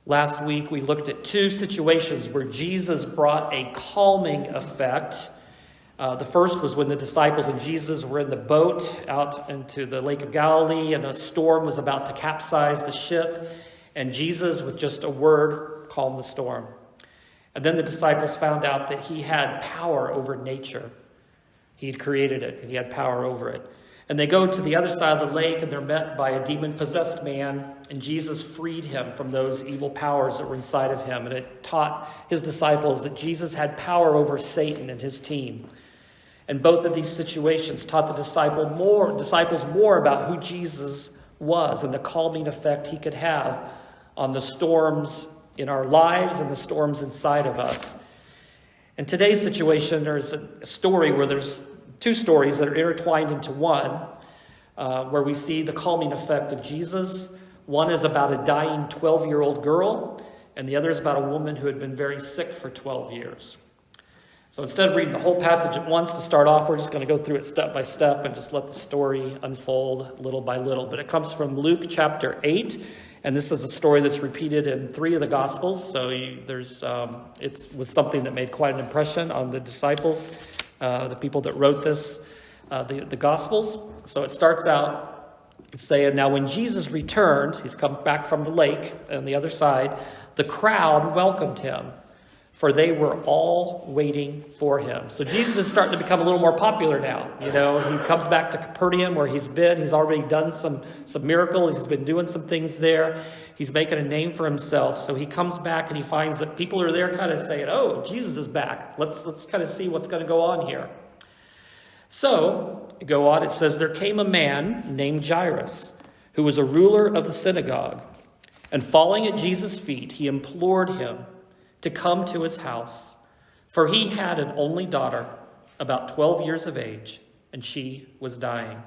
Last week, we looked at two situations where Jesus brought a calming effect. The first was when the disciples and Jesus were in the boat out into the Lake of Galilee, and a storm was about to capsize the ship, and Jesus, with just a word, calmed the storm. And then the disciples found out that he had power over nature. He had created it, and he had power over it. And they go to the other side of the lake, and they're met by a demon-possessed man, and Jesus freed him from those evil powers that were inside of him. And it taught his disciples that Jesus had power over Satan and his team. And both of these situations taught the disciples more about who Jesus was and the calming effect he could have on the storms in our lives and the storms inside of us. In today's situation, there's a story where there's two stories that are intertwined into one, where we see the calming effect of Jesus. One is about a dying 12-year-old girl, and the other is about a woman who had been very sick for 12 years. So instead of reading the whole passage at once to start off, we're just going to go through it step by step and just let the story unfold little by little. But it comes from Luke chapter 8, and this is a story that's repeated in 3 of the Gospels. So it was something that made quite an impression on the disciples, the people that wrote this, the Gospels. So it starts out saying, "Now when Jesus returned," he's come back from the lake on the other side, "the crowd welcomed him, for they were all waiting for him." So Jesus is starting to become a little more popular now. You know, he comes back to Capernaum where he's been. He's already done some miracles. He's been doing some things there. He's making a name for himself. So he comes back and he finds that people are there kind of saying, "Oh, Jesus is back. Let's kind of see what's going to go on here." So, go on, it says, "There came a man named Jairus, who was a ruler of the synagogue. And falling at Jesus' feet, he implored him to come to his house, for he had an only daughter, about 12 years of age, and she was dying."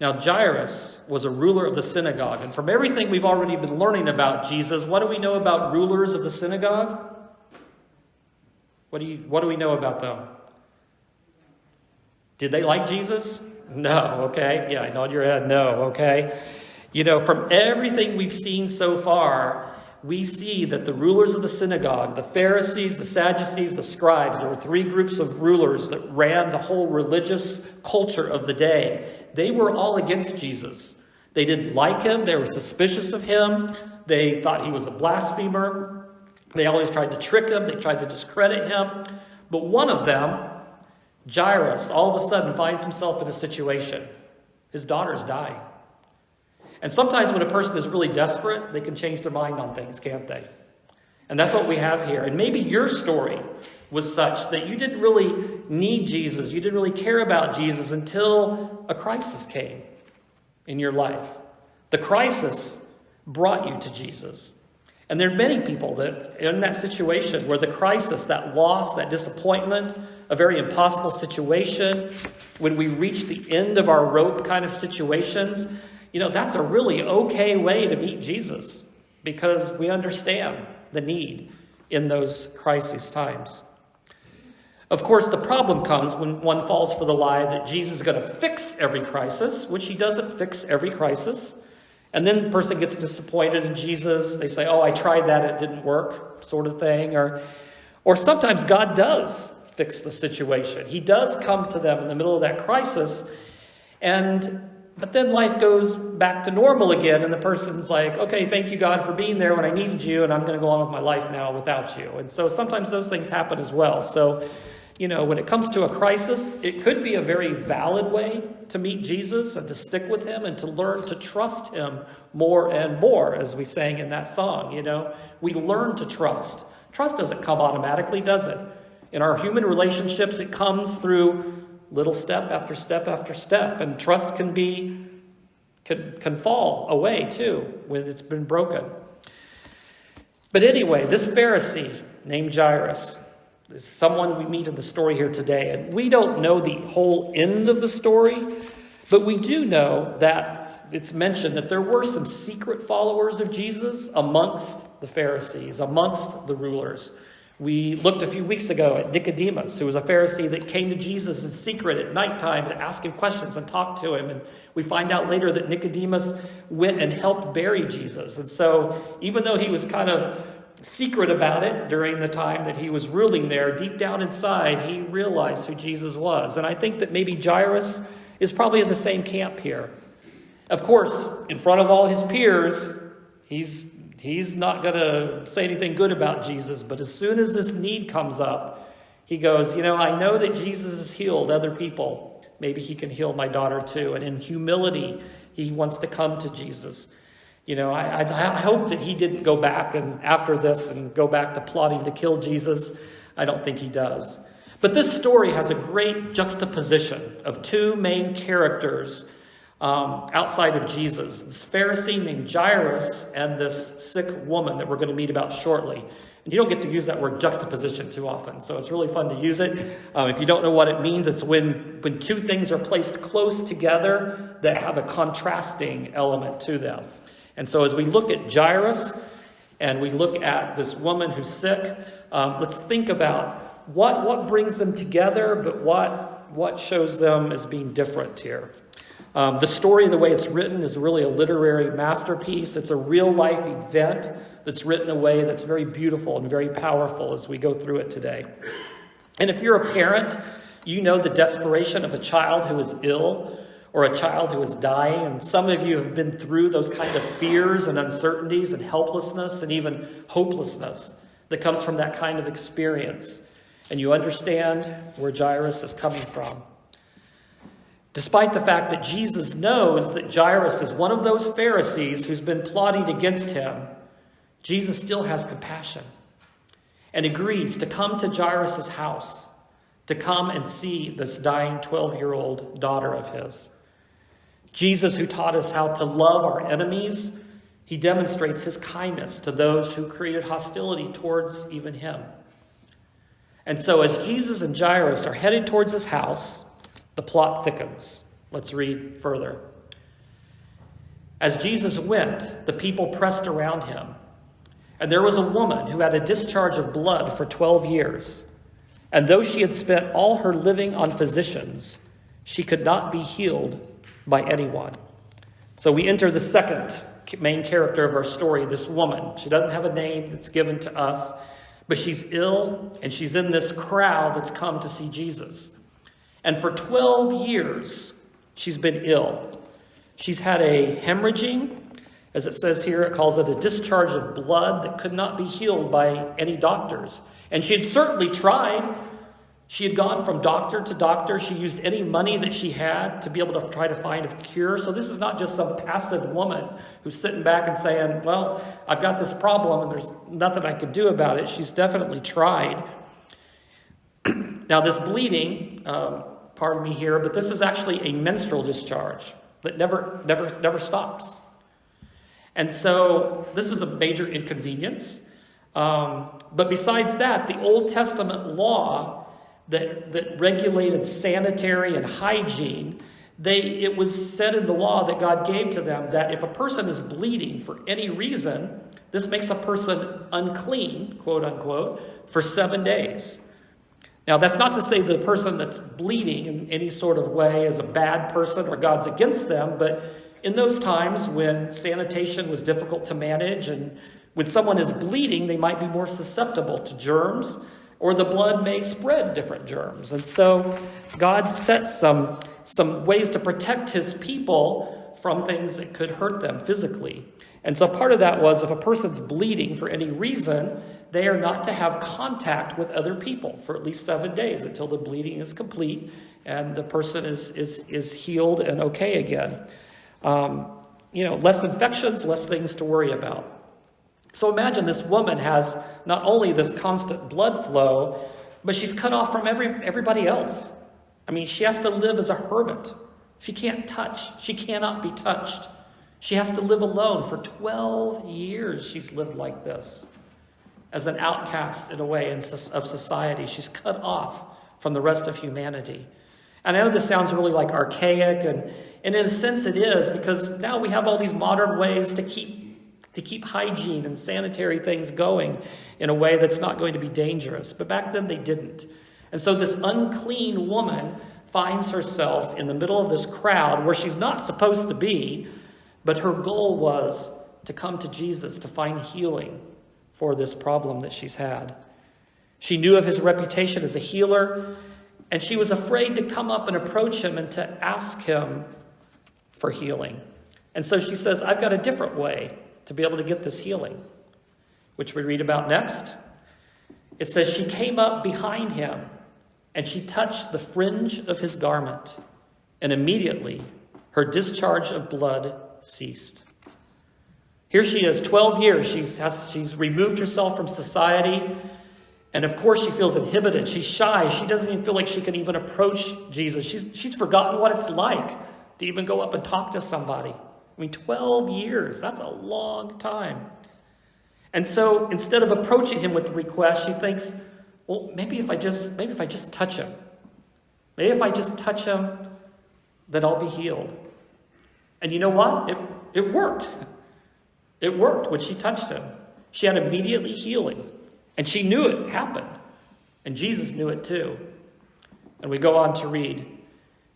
Now, Jairus was a ruler of the synagogue. And from everything we've already been learning about Jesus, what do we know about rulers of the synagogue? What do we know about them? Did they like Jesus? No, okay. Yeah, nod your head, no, okay. You know, from everything we've seen so far, we see that the rulers of the synagogue, the Pharisees, the Sadducees, the scribes, there were 3 groups of rulers that ran the whole religious culture of the day. They were all against Jesus. They didn't like him. They were suspicious of him. They thought he was a blasphemer. They always tried to trick him. They tried to discredit him. But one of them, Jairus, all of a sudden finds himself in a situation. His daughter's dying. And sometimes when a person is really desperate, they can change their mind on things, can't they? And that's what we have here. And maybe your story was such that you didn't really need Jesus. You didn't really care about Jesus until a crisis came in your life. The crisis brought you to Jesus. And there are many people that are in that situation where the crisis, that loss, that disappointment, a very impossible situation, when we reach the end of our rope kind of situations, you know, that's a really okay way to meet Jesus because we understand the need in those crisis times. Of course, the problem comes when one falls for the lie that Jesus is going to fix every crisis, which he doesn't fix every crisis. And then the person gets disappointed in Jesus. They say, "Oh, I tried that, it didn't work," sort of thing. Or sometimes God does fix the situation. He does come to them in the middle of that crisis, but then life goes back to normal again, and the person's like, "Okay, thank you, God, for being there when I needed you, and I'm going to go on with my life now without you." And so sometimes those things happen as well. So, you know, when it comes to a crisis, it could be a very valid way to meet Jesus and to stick with him and to learn to trust him more and more, as we sang in that song. You know, we learn to trust. Trust doesn't come automatically, does it? In our human relationships, it comes through little step after step after step, and trust can fall away too when it's been broken. But anyway, this Pharisee named Jairus is someone we meet in the story here today, and we don't know the whole end of the story, but we do know that it's mentioned that there were some secret followers of Jesus amongst the Pharisees, amongst the rulers. We looked a few weeks ago at Nicodemus, who was a Pharisee that came to Jesus in secret at nighttime to ask him questions and talk to him. And we find out later that Nicodemus went and helped bury Jesus. And so even though he was kind of secret about it during the time that he was ruling there, deep down inside, he realized who Jesus was. And I think that maybe Jairus is probably in the same camp here. Of course, in front of all his peers, he's not going to say anything good about Jesus. But as soon as this need comes up, he goes, I know that Jesus has healed other people. Maybe he can heal my daughter too. And in humility, he wants to come to Jesus. I hope that he didn't go back and after this and go back to plotting to kill Jesus. I don't think he does. But this story has a great juxtaposition of two main characters outside of Jesus. This Pharisee named Jairus and this sick woman that we're going to meet about shortly. And you don't get to use that word juxtaposition too often, so it's really fun to use it. If you don't know what it means, it's when two things are placed close together that have a contrasting element to them. And so as we look at Jairus and we look at this woman who's sick, let's think about what brings them together, but what shows them as being different here. The story, the way it's written, is really a literary masterpiece. It's a real-life event that's written in a way that's very beautiful and very powerful as we go through it today. And if you're a parent, you know the desperation of a child who is ill or a child who is dying. And some of you have been through those kind of fears and uncertainties and helplessness and even hopelessness that comes from that kind of experience. And you understand where Jairus is coming from. Despite the fact that Jesus knows that Jairus is one of those Pharisees who's been plotting against him, Jesus still has compassion and agrees to come to Jairus' house, to come and see this dying 12-year-old daughter of his. Jesus, who taught us how to love our enemies, he demonstrates his kindness to those who created hostility towards even him. And so as Jesus and Jairus are headed towards his house, the plot thickens. Let's read further. As Jesus went, the people pressed around him. And there was a woman who had a discharge of blood for 12 years. And though she had spent all her living on physicians, she could not be healed by anyone. So we enter the second main character of our story, this woman. She doesn't have a name that's given to us, but she's ill and she's in this crowd that's come to see Jesus. And for 12 years, she's been ill. She's had a hemorrhaging, as it says here, it calls it a discharge of blood that could not be healed by any doctors. And she had certainly tried. She had gone from doctor to doctor. She used any money that she had to be able to try to find a cure. So this is not just some passive woman who's sitting back and saying, well, I've got this problem and there's nothing I can do about it. She's definitely tried. Now this bleeding, pardon me here, but this is actually a menstrual discharge that never stops. And so this is a major inconvenience. But besides that, the Old Testament law that regulated sanitary and hygiene, it was said in the law that God gave to them that if a person is bleeding for any reason, this makes a person unclean, quote unquote, for 7 days. Now, that's not to say the person that's bleeding in any sort of way is a bad person or God's against them, but in those times when sanitation was difficult to manage and when someone is bleeding, they might be more susceptible to germs or the blood may spread different germs. And so God set some ways to protect his people from things that could hurt them physically. And so part of that was if a person's bleeding for any reason, they are not to have contact with other people for at least 7 days until the bleeding is complete and the person is healed and okay again. Less infections, less things to worry about. So imagine this woman has not only this constant blood flow, but she's cut off from everybody else. I mean, she has to live as a hermit. She can't touch. She cannot be touched. She has to live alone. For 12 years she's lived like this. As an outcast in a way of society. She's cut off from the rest of humanity. And I know this sounds really like archaic, and in a sense it is, because now we have all these modern ways to keep to keep hygiene and sanitary things going in a way that's not going to be dangerous. But back then they didn't. And so this unclean woman finds herself in the middle of this crowd where she's not supposed to be, but her goal was to come to Jesus to find healing for this problem that she's had. She knew of his reputation as a healer, and she was afraid to come up and approach him and to ask him for healing. And so she says, I've got a different way to be able to get this healing, which we read about next. It says she came up behind him and she touched the fringe of his garment, and immediately her discharge of blood ceased. Here she is, 12 years. She's removed herself from society. And of course she feels inhibited. She's shy. She doesn't even feel like she can even approach Jesus. She's forgotten what it's like to even go up and talk to somebody. I mean, 12 years, that's a long time. And so instead of approaching him with the request, she thinks, well, maybe if I just touch him. Maybe if I just touch him, then I'll be healed. And you know what? It worked. It worked when she touched him. She had immediately healing. And she knew it happened. And Jesus knew it too. And we go on to read.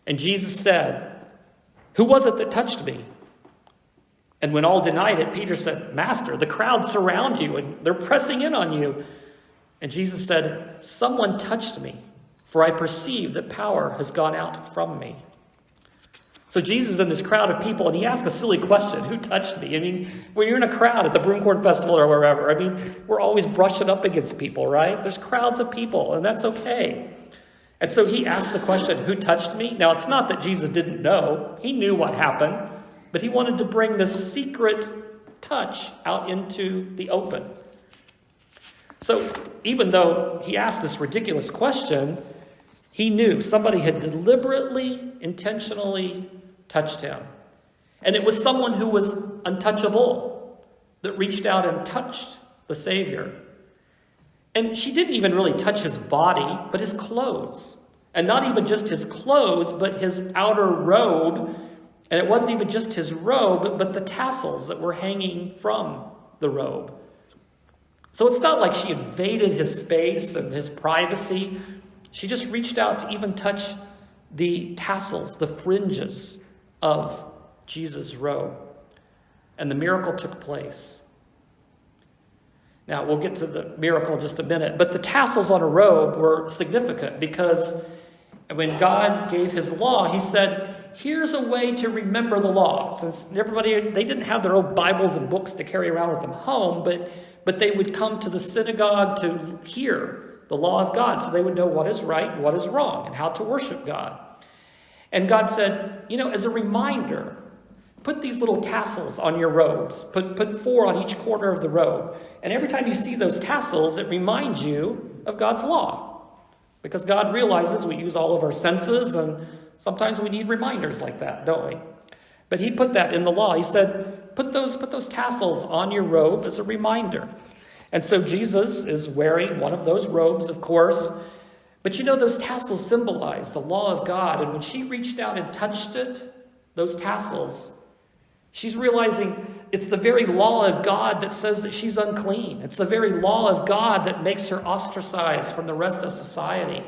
And Jesus said, who was it that touched me? And when all denied it, Peter said, Master, the crowd surround you and they're pressing in on you. And Jesus said, someone touched me, for I perceive that power has gone out from me. So Jesus is in this crowd of people, and he asks a silly question, who touched me? I mean, when you're in a crowd at the Broomcorn Festival or wherever, I mean, we're always brushing up against people, right? There's crowds of people, and that's okay. And so he asks the question, who touched me? Now, it's not that Jesus didn't know. He knew what happened, but he wanted to bring this secret touch out into the open. So even though he asked this ridiculous question, he knew somebody had deliberately, intentionally touched him. And it was someone who was untouchable that reached out and touched the Savior. And she didn't even really touch his body, but his clothes. And not even just his clothes, but his outer robe. And it wasn't even just his robe, but the tassels that were hanging from the robe. So it's not like she invaded his space and his privacy. She just reached out to even touch the tassels, the fringes of Jesus' robe. And the miracle took place. Now, we'll get to the miracle in just a minute. But the tassels on a robe were significant because when God gave his law, he said, here's a way to remember the law. Since they didn't have their own Bibles and books to carry around with them home, but they would come to the synagogue to hear the law of God, so they would know what is right and what is wrong and how to worship God. And God said, as a reminder, put these little tassels on your robes. Put 4 on each corner of the robe. And every time you see those tassels, it reminds you of God's law. Because God realizes we use all of our senses, and sometimes we need reminders like that, don't we? But he put that in the law. He said, put those tassels on your robe as a reminder. And so Jesus is wearing one of those robes, of course. But those tassels symbolize the law of God. And when she reached out and touched it, those tassels, she's realizing it's the very law of God that says that she's unclean. It's the very law of God that makes her ostracized from the rest of society.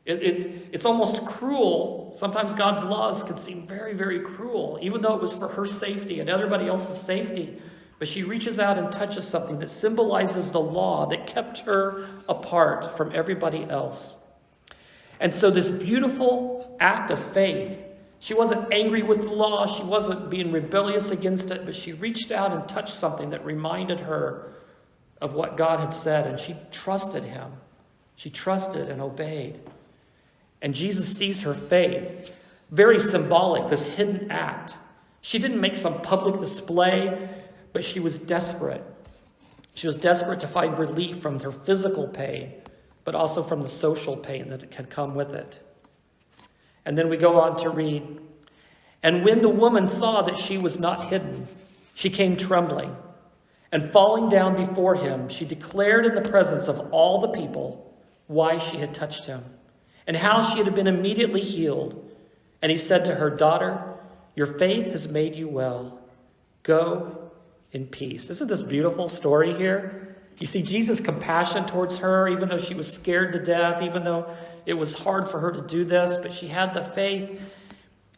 It's almost cruel. Sometimes God's laws can seem very, very cruel, even though it was for her safety and everybody else's safety. But she reaches out and touches something that symbolizes the law that kept her apart from everybody else. And so this beautiful act of faith, she wasn't angry with the law, she wasn't being rebellious against it, but she reached out and touched something that reminded her of what God had said, and she trusted him. She trusted and obeyed. And Jesus sees her faith, very symbolic, this hidden act. She didn't make some public display, but she was desperate. She was desperate to find relief from her physical pain, but also from the social pain that had come with it. And then we go on to read, and when the woman saw that she was not hidden, she came trembling, and falling down before him, she declared in the presence of all the people why she had touched him, and how she had been immediately healed. And he said to her, daughter, your faith has made you well. Go in peace. Isn't this beautiful story here? You see Jesus' compassion towards her, even though she was scared to death, even though it was hard for her to do this, but she had the faith.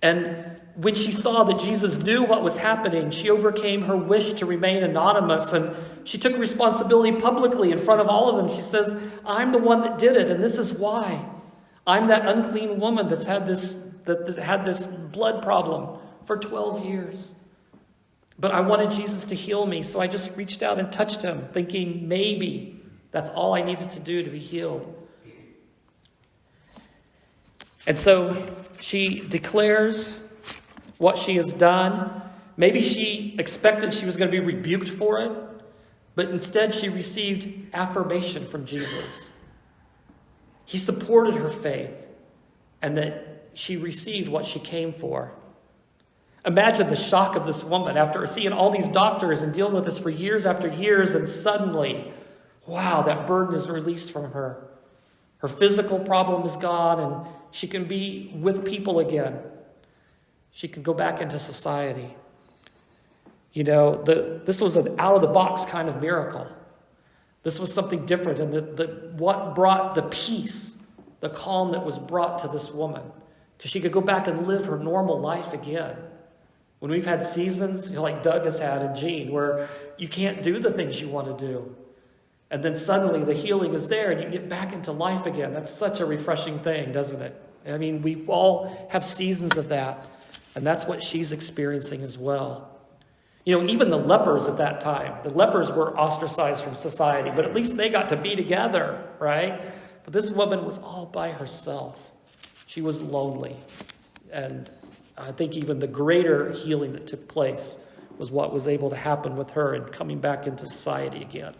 And when she saw that Jesus knew what was happening, she overcame her wish to remain anonymous, and she took responsibility publicly in front of all of them. She says, I'm the one that did it, and this is why. I'm that unclean woman that's had this blood problem for 12 years. But I wanted Jesus to heal me, so I just reached out and touched him, thinking maybe that's all I needed to do to be healed. And so she declares what she has done. Maybe she expected she was going to be rebuked for it, but instead she received affirmation from Jesus. He supported her faith, and that she received what she came for. Imagine the shock of this woman after seeing all these doctors and dealing with this for years after years, and suddenly, wow, that burden is released from her. Her physical problem is gone, and she can be with people again. She can go back into society. You know, this was an out-of-the-box kind of miracle. This was something different, and what brought the peace, the calm that was brought to this woman, because she could go back and live her normal life again. When we've had seasons, like Doug has had and Jean, where you can't do the things you want to do, and then suddenly the healing is there and you get back into life again. That's such a refreshing thing, doesn't it? I mean, we all have seasons of that, and that's what she's experiencing as well. You know, even the lepers at that time, the lepers were ostracized from society, but at least they got to be together, right? But this woman was all by herself. She was lonely. And I think even the greater healing that took place was what was able to happen with her and coming back into society again.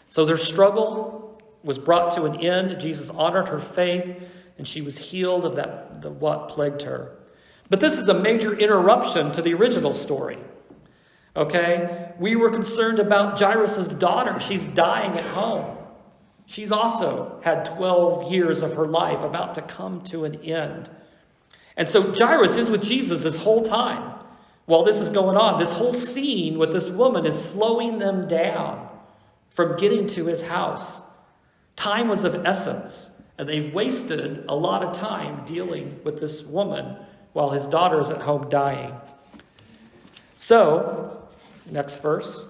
So their struggle was brought to an end. Jesus honored her faith, and she was healed of what plagued her. But this is a major interruption to the original story. Okay? We were concerned about Jairus' daughter. She's dying at home. She's also had 12 years of her life about to come to an end. And so Jairus is with Jesus this whole time. While this is going on, this whole scene with this woman is slowing them down from getting to his house. Time was of essence, and they've wasted a lot of time dealing with this woman while his daughter is at home dying. So, next verse.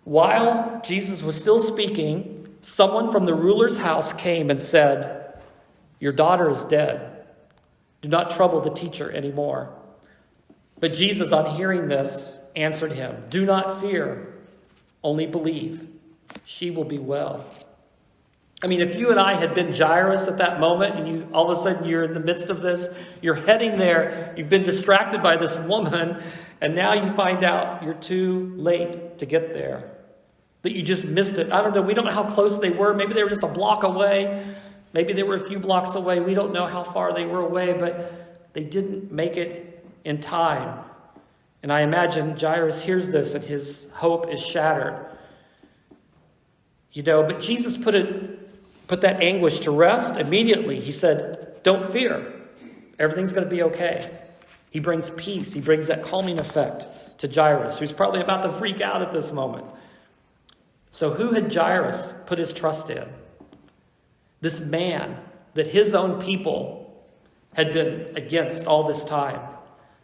While Jesus was still speaking, someone from the ruler's house came and said, "Your daughter is dead. Do not trouble the teacher anymore." But Jesus, on hearing this, answered him, "Do not fear, only believe. She will be well." I mean, if you and I had been Jairus at that moment, and all of a sudden you're in the midst of this, you're heading there, you've been distracted by this woman, and now you find out you're too late to get there, that you just missed it. I don't know. We don't know how close they were. Maybe they were just a block away. Maybe they were a few blocks away. We don't know how far they were away, but they didn't make it in time. And I imagine Jairus hears this and his hope is shattered. You know, but Jesus put that anguish to rest immediately. He said, "Don't fear. Everything's going to be okay." He brings peace. He brings that calming effect to Jairus, who's probably about to freak out at this moment. So who had Jairus put his trust in? This man that his own people had been against all this time.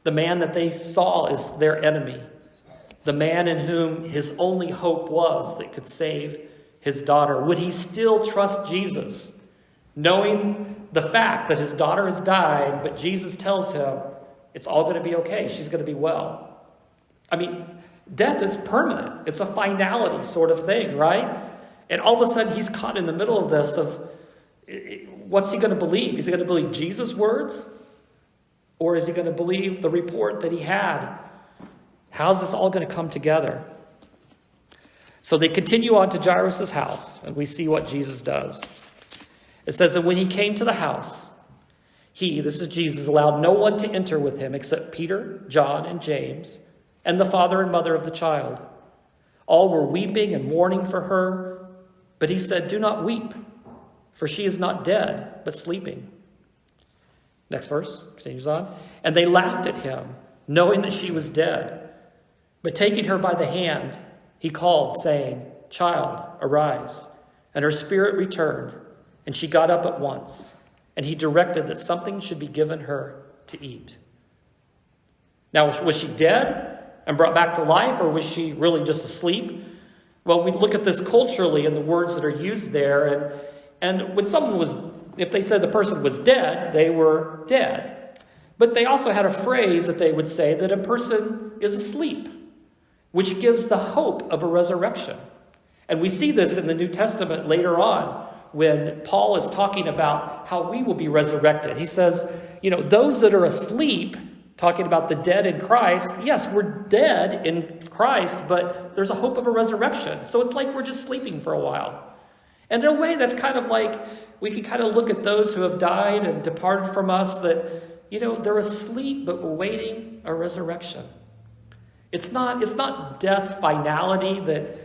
The man that they saw as their enemy. The man in whom his only hope was that could save his daughter. Would he still trust Jesus, knowing the fact that his daughter has died, but Jesus tells him it's all going to be okay. She's going to be well. I mean, death is permanent. It's a finality sort of thing, right? And all of a sudden he's caught in the middle of this of what's he going to believe? Is he going to believe Jesus' words? Or is he going to believe the report that he had? How's this all going to come together? So they continue on to Jairus' house, and we see what Jesus does. It says that when he came to the house, this is Jesus, allowed no one to enter with him except Peter, John, and James, and the father and mother of the child. All were weeping and mourning for her, but he said, "Do not weep, for she is not dead, but sleeping." Next verse continues on. And they laughed at him, knowing that she was dead. But taking her by the hand, he called, saying, "Child, arise." And her spirit returned, and she got up at once. And he directed that something should be given her to eat. Now, was she dead and brought back to life, or was she really just asleep? Well, we look at this culturally in the words that are used there. And when someone was, if they said the person was dead, they were dead. But they also had a phrase that they would say that a person is asleep, which gives the hope of a resurrection. And we see this in the New Testament later on when Paul is talking about how we will be resurrected. He says, those that are asleep, talking about the dead in Christ, yes, we're dead in Christ, but there's a hope of a resurrection. So it's like we're just sleeping for a while. And in a way, that's kind of like, we can kind of look at those who have died and departed from us that, they're asleep, but we're waiting a resurrection. It's not death finality that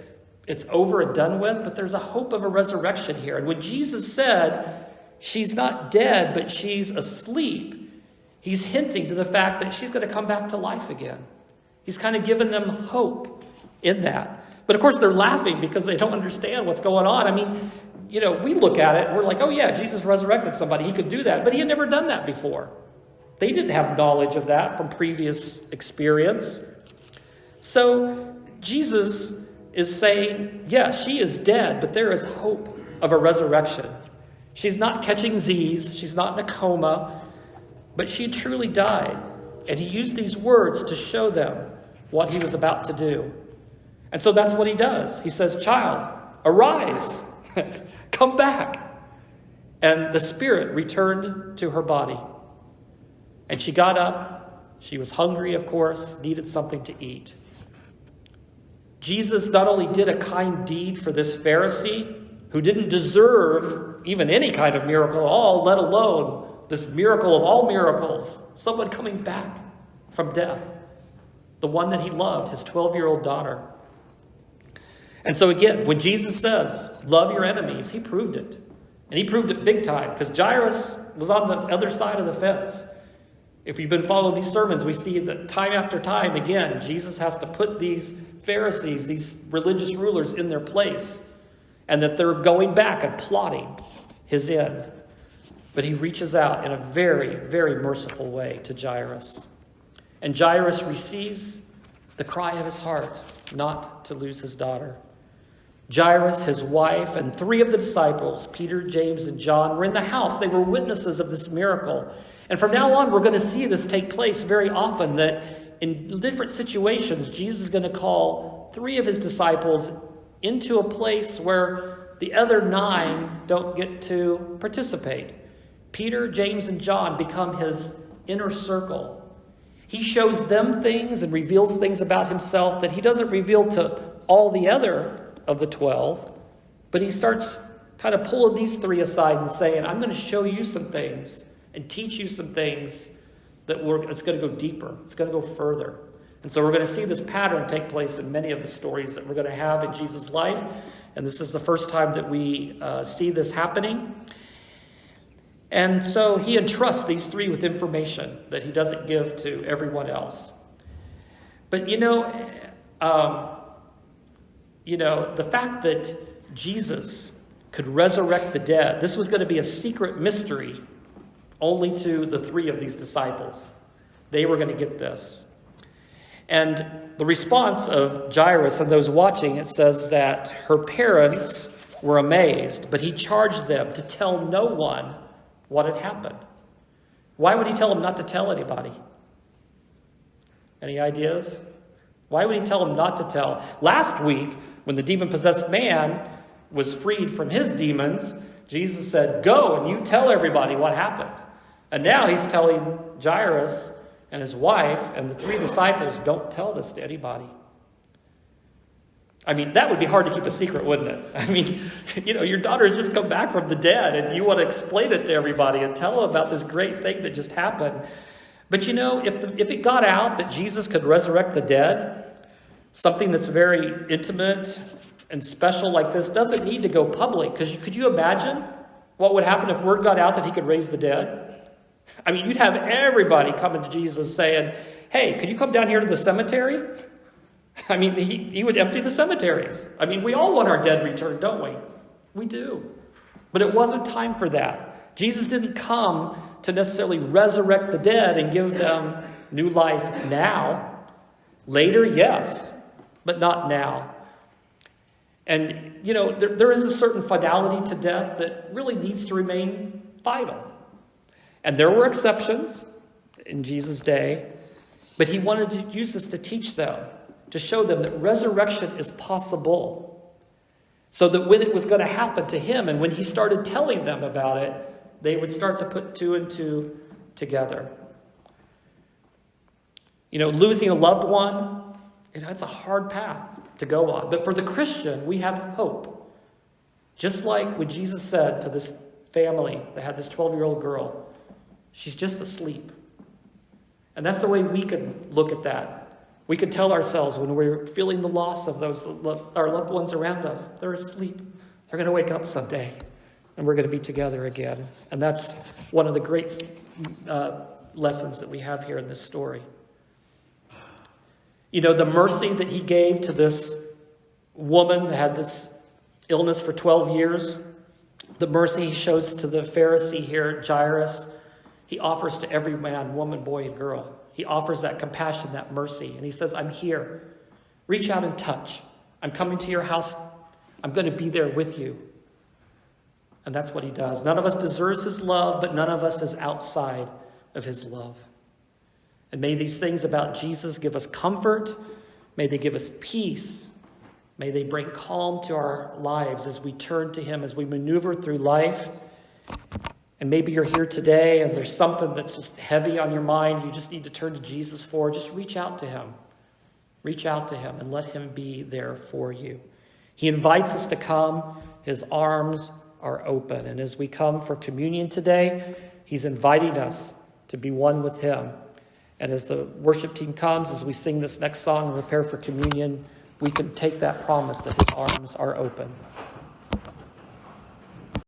it's over and done with, but there's a hope of a resurrection here. And when Jesus said she's not dead, but she's asleep, he's hinting to the fact that she's going to come back to life again. He's kind of given them hope in that. But of course, they're laughing because they don't understand what's going on. I mean, we look at it and we're like, oh yeah, Jesus resurrected somebody. He could do that. But he had never done that before. They didn't have knowledge of that from previous experience. So Jesus is saying, yes, she is dead, but there is hope of a resurrection. She's not catching Z's. She's not in a coma, but she truly died. And he used these words to show them what he was about to do. And so that's what he does. He says, "Child, arise, come back." And the spirit returned to her body. And she got up. She was hungry, of course, needed something to eat. Jesus not only did a kind deed for this Pharisee who didn't deserve even any kind of miracle at all, let alone this miracle of all miracles, someone coming back from death, the one that he loved, his 12-year-old daughter. And so again, when Jesus says, love your enemies, he proved it. And he proved it big time, because Jairus was on the other side of the fence. If you've been following these sermons, we see that time after time, again, Jesus has to put these Pharisees, these religious rulers, in their place, and that they're going back and plotting his end. But he reaches out in a very, very merciful way to Jairus. And Jairus receives the cry of his heart, not to lose his daughter. Jairus, his wife, and 3 of the disciples, Peter, James, and John, were in the house. They were witnesses of this miracle. And from now on, we're going to see this take place very often, that in different situations, Jesus is going to call 3 of his disciples into a place where the other 9 don't get to participate. Peter, James, and John become his inner circle. He shows them things and reveals things about himself that he doesn't reveal to all the other of the 12, but he starts kind of pulling these 3 aside and saying, I'm going to show you some things and teach you some things that it's going to go deeper. It's going to go further. And so we're going to see this pattern take place in many of the stories that we're going to have in Jesus' life. And this is the first time that we see this happening. And so he entrusts these 3 with information that he doesn't give to everyone else. But the fact that Jesus could resurrect the dead, this was going to be a secret mystery only to the 3 of these disciples. They were going to get this. And the response of Jairus and those watching, it says that her parents were amazed, but he charged them to tell no one what had happened. Why would he tell them not to tell anybody? Any ideas? Why would he tell them not to tell? Last week, when the demon-possessed man was freed from his demons, Jesus said, go and you tell everybody what happened. And now he's telling Jairus and his wife and the 3 disciples, don't tell this to anybody. I mean, that would be hard to keep a secret, wouldn't it? I mean, your daughter has just come back from the dead and you want to explain it to everybody and tell them about this great thing that just happened. But if it got out that Jesus could resurrect the dead, something that's very intimate and special like this doesn't need to go public. Because could you imagine what would happen if word got out that he could raise the dead? I mean, you'd have everybody coming to Jesus saying, hey, could you come down here to the cemetery? I mean, he would empty the cemeteries. I mean, we all want our dead returned, don't we? We do. But it wasn't time for that. Jesus didn't come to necessarily resurrect the dead and give them new life now. Later, yes, but not now. And, there is a certain finality to death that really needs to remain final. And there were exceptions in Jesus' day, but he wanted to use this to teach them, to show them that resurrection is possible. So that when it was going to happen to him, and when he started telling them about it, they would start to put two and two together. Losing a loved one, it's a hard path to go on. But for the Christian, we have hope. Just like when Jesus said to this family that had this 12-year-old girl, she's just asleep. And that's the way we can look at that. We can tell ourselves when we're feeling the loss of our loved ones around us, they're asleep. They're going to wake up someday, and we're going to be together again. And that's one of the great lessons that we have here in this story. The mercy that he gave to this woman that had this illness for 12 years, the mercy he shows to the Pharisee here, Jairus, he offers to every man, woman, boy, and girl. He offers that compassion, that mercy. And he says, I'm here. Reach out and touch. I'm coming to your house. I'm going to be there with you. And that's what he does. None of us deserves his love, but none of us is outside of his love. And may these things about Jesus give us comfort. May they give us peace. May they bring calm to our lives as we turn to him, as we maneuver through life. And maybe you're here today and there's something that's just heavy on your mind. You just need to turn to Jesus for. Just reach out to him. Reach out to him and let him be there for you. He invites us to come. His arms are open. And as we come for communion today, he's inviting us to be one with him. And as the worship team comes, as we sing this next song and prepare for communion, we can take that promise that his arms are open.